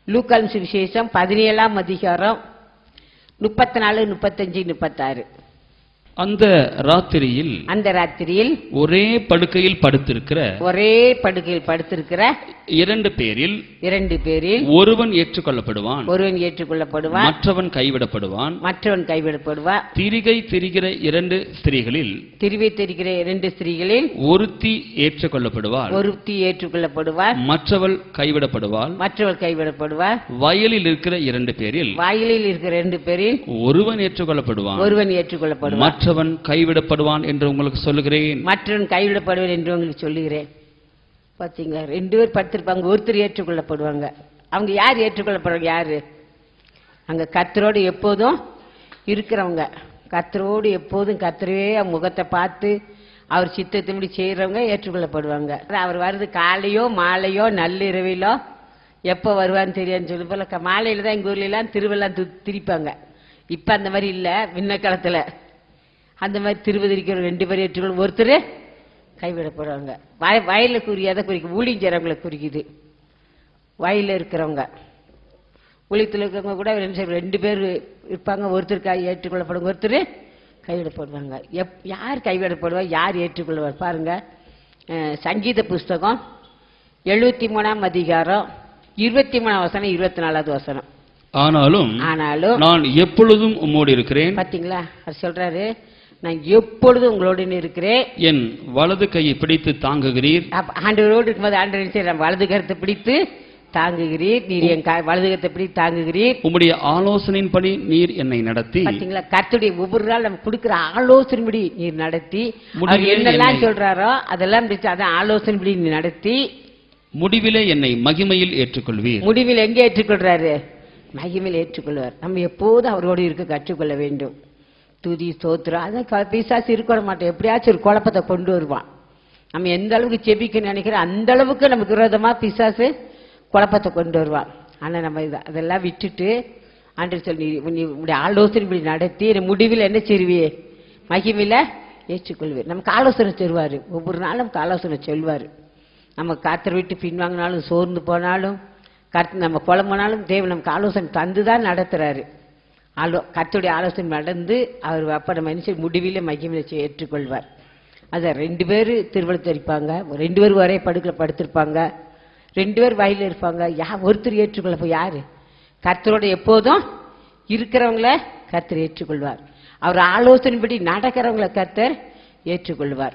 லூக்கான் சுவிசேஷம் 17ஆம் அதிகாரம் 34, 35, 36. அந்த ராத்திரியில் ஒரே படுக்கையில் படுத்திருக்கிற இரண்டு பேரில் ஒருவன் ஏற்றுக்கொள்ளப்படுவான், மற்றவன் கைவிடப்படுவான். திரிகை திரிகிற இரண்டு ஸ்திரீகளில் ஒருத்தி ஏற்றுக்கொள்ளப்படுவாள், மற்றவள் கைவிடப்படுவாள். வயலில் இருக்கிற இரண்டு பேரில் ஒருவன் ஏற்றுக்கொள்ளப்படுவான், மற்றவன் கைவிடப்படுவான் என்று உங்களுக்கு சொல்லுகிறேன். பாத்தீங்களா, ரெண்டு பேர் படுத்திருப்பாங்க, ஒருத்தர் ஏற்றுக்கொள்ளப்படுவாங்க. அவங்க யார் ஏற்றுக்கொள்ளப்படுவாங்க? யாரு? அங்க கர்த்தரோடு எப்போதும் இருக்கிறவங்க, கர்த்தரோடு எப்போதும் கர்த்தரவே முகத்தை பார்த்து அவர் சித்தத்தின்படி செய்யறவங்க ஏற்றுக்கொள்ளப்படுவாங்க. அவர் வருது காலையோ மாலையோ நள்ளிரவிலோ எப்போ வருவான்னு தெரியான்னு சொல்லி போல மாலையில தான் எங்க ஊர்ல எல்லாம் திருவெல்லாம் திரிப்பாங்க. இப்ப அந்த மாதிரி இல்ல, விண்ண காலத்துல அந்த மாதிரி திருவதிரிக்கிற ரெண்டு பேரும் ஏற்றுக்கொள்ள, ஒருத்தர் கைவிடப்படுவாங்க. வயல்ல குறியாத குறிக்கும், ஊழியஞ்சரவங்களை குறிக்குது. வயலில் இருக்கிறவங்க, ஊழியத்தில் இருக்கிறவங்க கூட ரெண்டு பேர் இருப்பாங்க. ஒருத்தர் ஏற்றுக்கொள்ளப்படுவாங்க, ஒருத்தர் கைவிடப்படுவாங்க. யார் கைவிடப்படுவார், யார் ஏற்றுக்கொள்வார்? பாருங்க, சங்கீத புஸ்தகம் 73ஆம் அதிகாரம் 23ஆம் வசனம், 24வது வசனம். ஆனாலும் நான் எப்பொழுதும் உம்மோடு இருக்கிறேன். பாத்தீங்களா, அது சொல்றாரு, நான் எப்பொழுதும் உங்களோடு இருக்கிறேன். என் வலது கையை பிடித்து தாங்குகிறீர். ஆண்டவரோடு இருக்கும்போது ஆண்டவர் வலது கரத்தை பிடித்து தாங்குகிறீர், நீர் என் வலது கரத்தை பிடித்து தாங்குகிறீர். உம்முடைய ஆலோசனையின்படி நீர் என்னை நடத்தி. பாத்தீங்களா, கர்த்தருடைய ஒவ்வொரு நாள் நம்ம கொடுக்கிற ஆலோசனைப்படி நீர் நடத்தி, என்னெல்லாம் சொல்றாரோ அதெல்லாம் அதான் ஆலோசனைப்படி நீ நடத்தி முடிவிலே என்னை மகிமையில் ஏற்றுக்கொள்வீர். முடிவில் எங்கே ஏற்றுக்கொள்றாரு? மகிமையில் ஏற்றுக்கொள்வார். நம்ம எப்போதும் அவரோடு இருக்க கற்றுக்கொள்ள வேண்டும். துதி ஸ்தோத்திரம், அதான் பிசாசு இருக்க மாட்டோம். எப்படியாச்சும் ஒரு குழப்பத்தை கொண்டு வருவான். நம்ம எந்த அளவுக்கு செபிக்க நினைக்கிறோம் அந்த அளவுக்கு நமக்கு விரோதமா பிசாசு குழப்பத்தை கொண்டு வருவான். ஆனா நம்ம அதெல்லாம் விட்டுட்டு ஆண்டவர் சொல்லி உங்களுடைய ஆலோசனை இப்படி நடத்தி முடிவில் என்ன செய்வியே? மகிமையில ஏற்றுக்கொள்வீர். நமக்கு ஆலோசனை தருவாரு, ஒவ்வொரு நாளும் நமக்கு ஆலோசனை சொல்வாரு. நம்ம கர்த்தரை விட்டு பின்வாங்கினாலும் சோர்ந்து போனாலும் கர்த்தர் நம்ம குழம்பினாலும் தேவன் நமக்கு ஆலோசனை தந்துதான் நடத்துறாரு. கர்த்தருடைய ஆலோசனை நடந்து அவர் அப்ப நம்ம மனுஷன் முடிவில மகிமையில ஏற்றுக்கொள்வார். அத ரெண்டு பேர் திருவள்ளத்தில் இருப்பாங்க, ரெண்டு பேர் ஒரே படுக்கல படுத்திருப்பாங்க, ரெண்டு பேர் வயலில் இருப்பாங்க. ஒருத்தர் ஏற்றுக்கொள்ள போய் யாரு? கர்த்தரோட எப்போதும் இருக்கிறவங்கள கர்த்தர் ஏற்றுக்கொள்வார். அவர் ஆலோசனைப்படி நடக்கிறவங்கள கர்த்தர் ஏற்றுக்கொள்வார்.